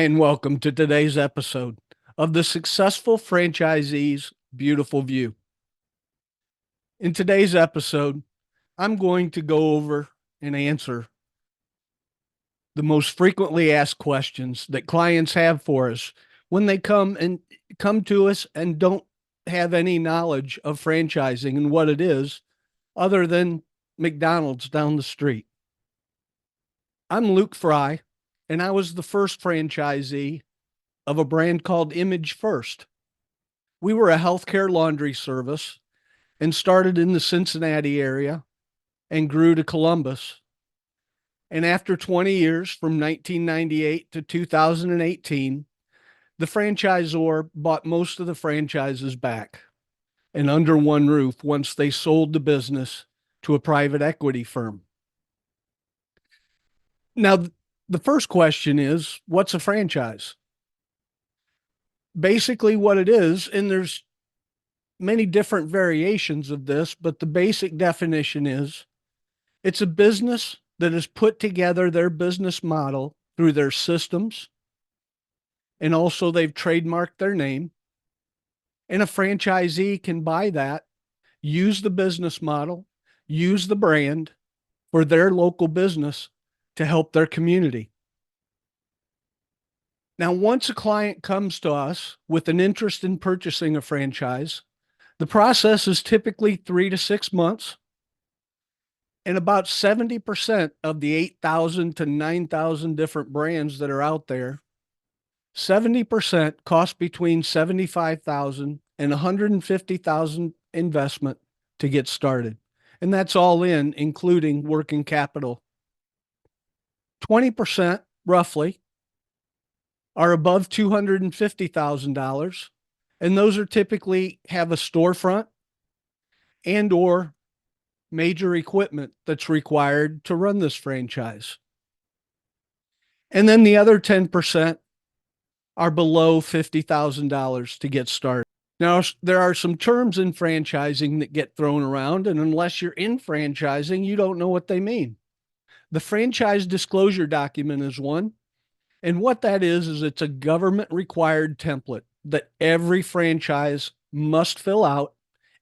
and welcome to today's episode of the Successful Franchisee's Beautiful View. In today's episode, I'm going to go over and answer the most frequently asked questions that clients have for us when they come to us and don't have any knowledge of franchising and what it is other than McDonald's down the street. I'm Luke Fry, and I was the first franchisee of a brand called Image First. We were a healthcare laundry service and started in the Cincinnati area and grew to Columbus. And after 20 years, from 1998 to 2018, the franchisor bought most of the franchises back and under one roof once they sold the business to a private equity firm. Now, the first question is, what's a franchise? Basically, what it is, and there's many different variations of this, but the basic definition is it's a business that has put together their business model through their systems, and also they've trademarked their name. And a franchisee can buy that, use the business model, use the brand for their local business to help their community. Now, once a client comes to us with an interest in purchasing a franchise, the process is typically 3 to 6 months. And about 70% of the 8,000 to 9,000 different brands that are out there, 70% cost between $75,000 and $150,000 investment to get started. And that's all in, including working capital. 20% roughly are above $250,000. And those are typically have a storefront and or major equipment that's required to run this franchise. And then the other 10% are below $50,000 to get started. Now, there are some terms in franchising that get thrown around, and unless you're in franchising, you don't know what they mean. The franchise disclosure document is one. And what that is it's a government required template that every franchise must fill out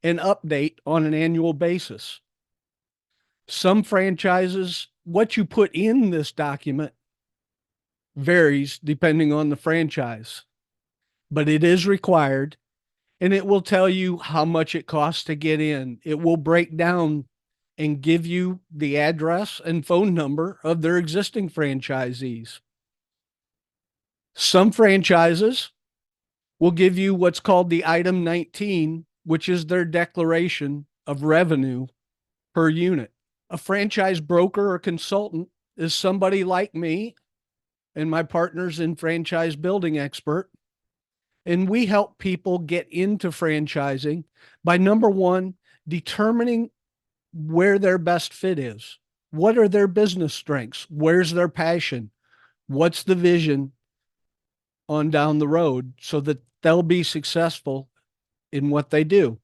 and update on an annual basis. Some franchises, what you put in this document varies depending on the franchise, but it is required, and it will tell you how much it costs to get in. It will break down and give you the address and phone number of their existing franchisees. Some franchises will give you what's called the item 19, which is their declaration of revenue per unit. A franchise broker or consultant is somebody like me and my partners in Franchise Building Expert. And we help people get into franchising by, number one, determining where their best fit is. What are their business strengths? Where's their passion? What's the vision on down the road so that they'll be successful in what they do?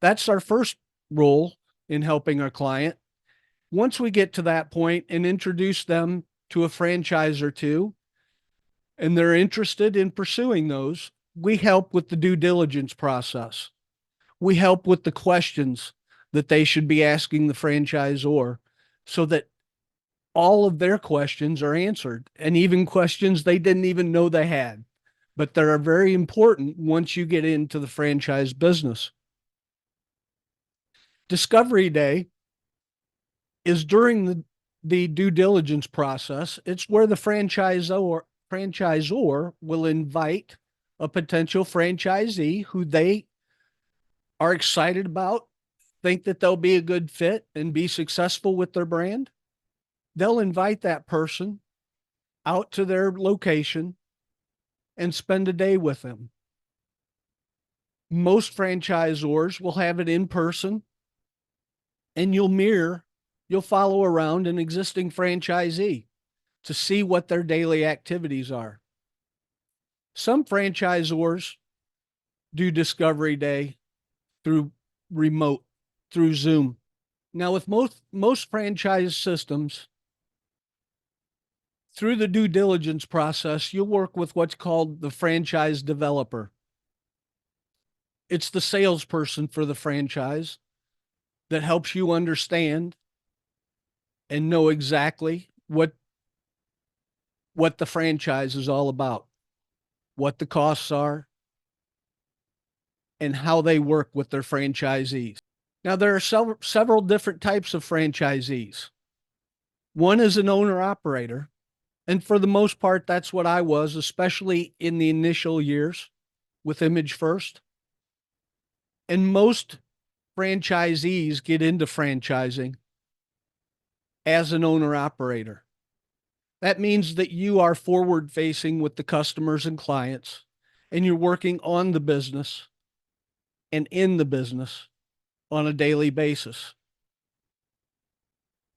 That's our first role in helping our client. Once we get to that point and introduce them to a franchise or two, and they're interested in pursuing those, we help with the due diligence process. We help with the questions that they should be asking the franchisor so that all of their questions are answered, and even questions they didn't even know they had, but that are very important once you get into the franchise business. Discovery Day is during the due diligence process. It's where the franchisor will invite a potential franchisee who they are excited about, think that they'll be a good fit and be successful with their brand. They'll invite that person out to their location and spend a day with them. Most franchisors will have it in person, and you'll follow around an existing franchisee to see what their daily activities are. Some franchisors do Discovery Day through remote, through Zoom. Now, with most franchise systems, Through the due diligence process, you'll work with what's called the franchise developer. It's the salesperson for the franchise that helps you understand and know exactly what the franchise is all about, what the costs are, and how they work with their franchisees. Now, there are several different types of franchisees. One is an owner operator. And for the most part, that's what I was, especially in the initial years with Image First. And most franchisees get into franchising as an owner operator. That means that you are forward facing with the customers and clients, and you're working on the business and in the business on a daily basis.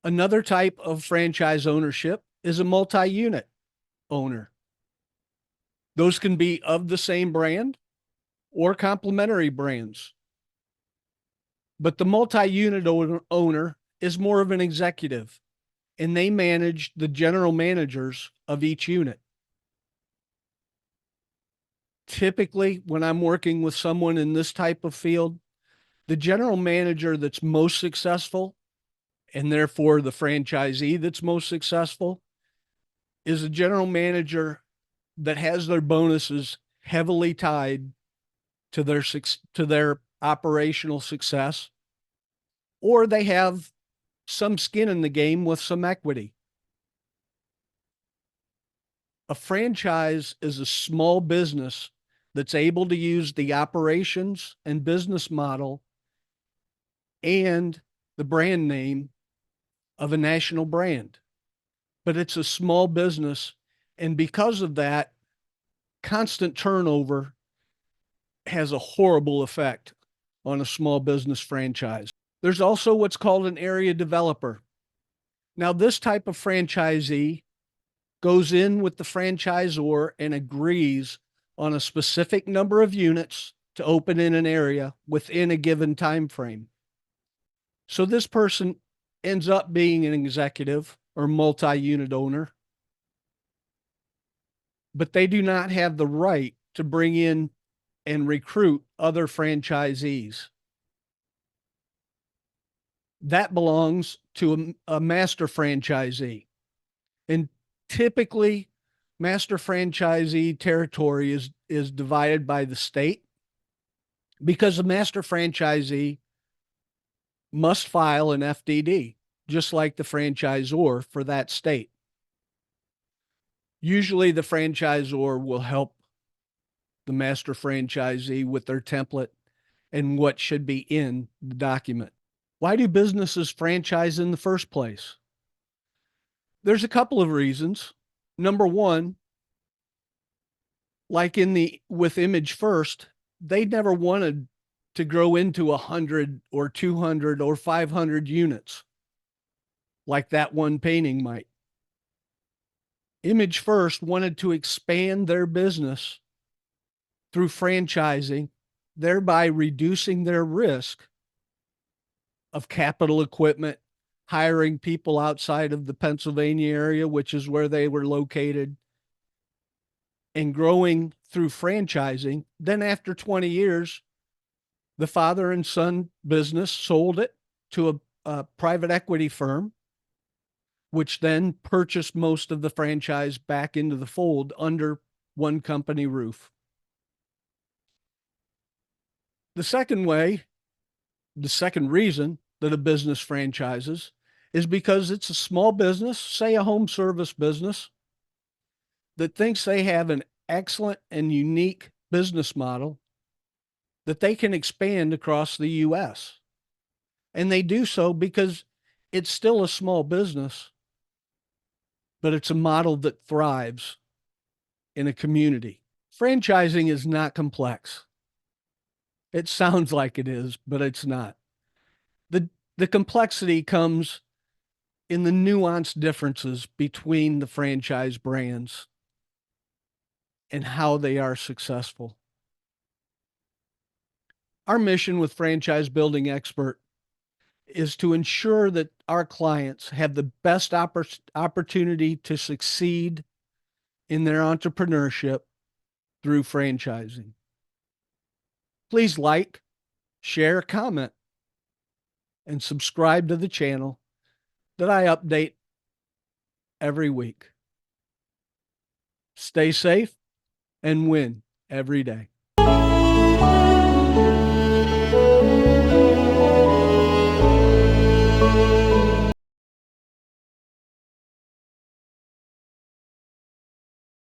Another type of franchise ownership is a multi-unit owner. Those can be of the same brand or complementary brands. But the multi-unit owner is more of an executive, and they manage the general managers of each unit. Typically, when I'm working with someone in this type of field, the general manager that's most successful, and therefore the franchisee that's most successful, is a general manager that has their bonuses heavily tied to their operational success, or they have some skin in the game with some equity. A franchise is a small business that's able to use the operations and business model and the brand name of a national brand. But it's a small business. And because of that, constant turnover has a horrible effect on a small business franchise. There's also what's called an area developer. Now, this type of franchisee goes in with the franchisor and agrees on a specific number of units to open in an area within a given time frame. So this person ends up being an executive or multi-unit owner, but they do not have the right to bring in and recruit other franchisees. That belongs to a master franchisee. And typically, master franchisee territory is divided by the state, because a master franchisee must file an FDD, just like the franchisor for that state. Usually the franchisor will help the master franchisee with their template and what should be in the document. Why do businesses franchise in the first place? There's a couple of reasons. Number one, like with Image First, they never wanted to grow into 100 or 200 or 500 units like that one painting might. Image First wanted to expand their business through franchising, thereby reducing their risk of capital equipment, hiring people outside of the Pennsylvania area, which is where they were located, and growing through franchising. Then after 20 years, the father and son business sold it to a private equity firm, which then purchased most of the franchise back into the fold under one company roof. The second reason that a business franchises is because it's a small business, say a home service business, that thinks they have an excellent and unique business model that they can expand across the U.S. And they do so because it's still a small business, but it's a model that thrives in a community. Franchising is not complex. It sounds like it is, but it's not. The complexity comes in the nuanced differences between the franchise brands and how they are successful. Our mission with Franchise Building Expert is to ensure that our clients have the best opportunity to succeed in their entrepreneurship through franchising. Please like, share, comment, and subscribe to the channel that I update every week. Stay safe and win every day.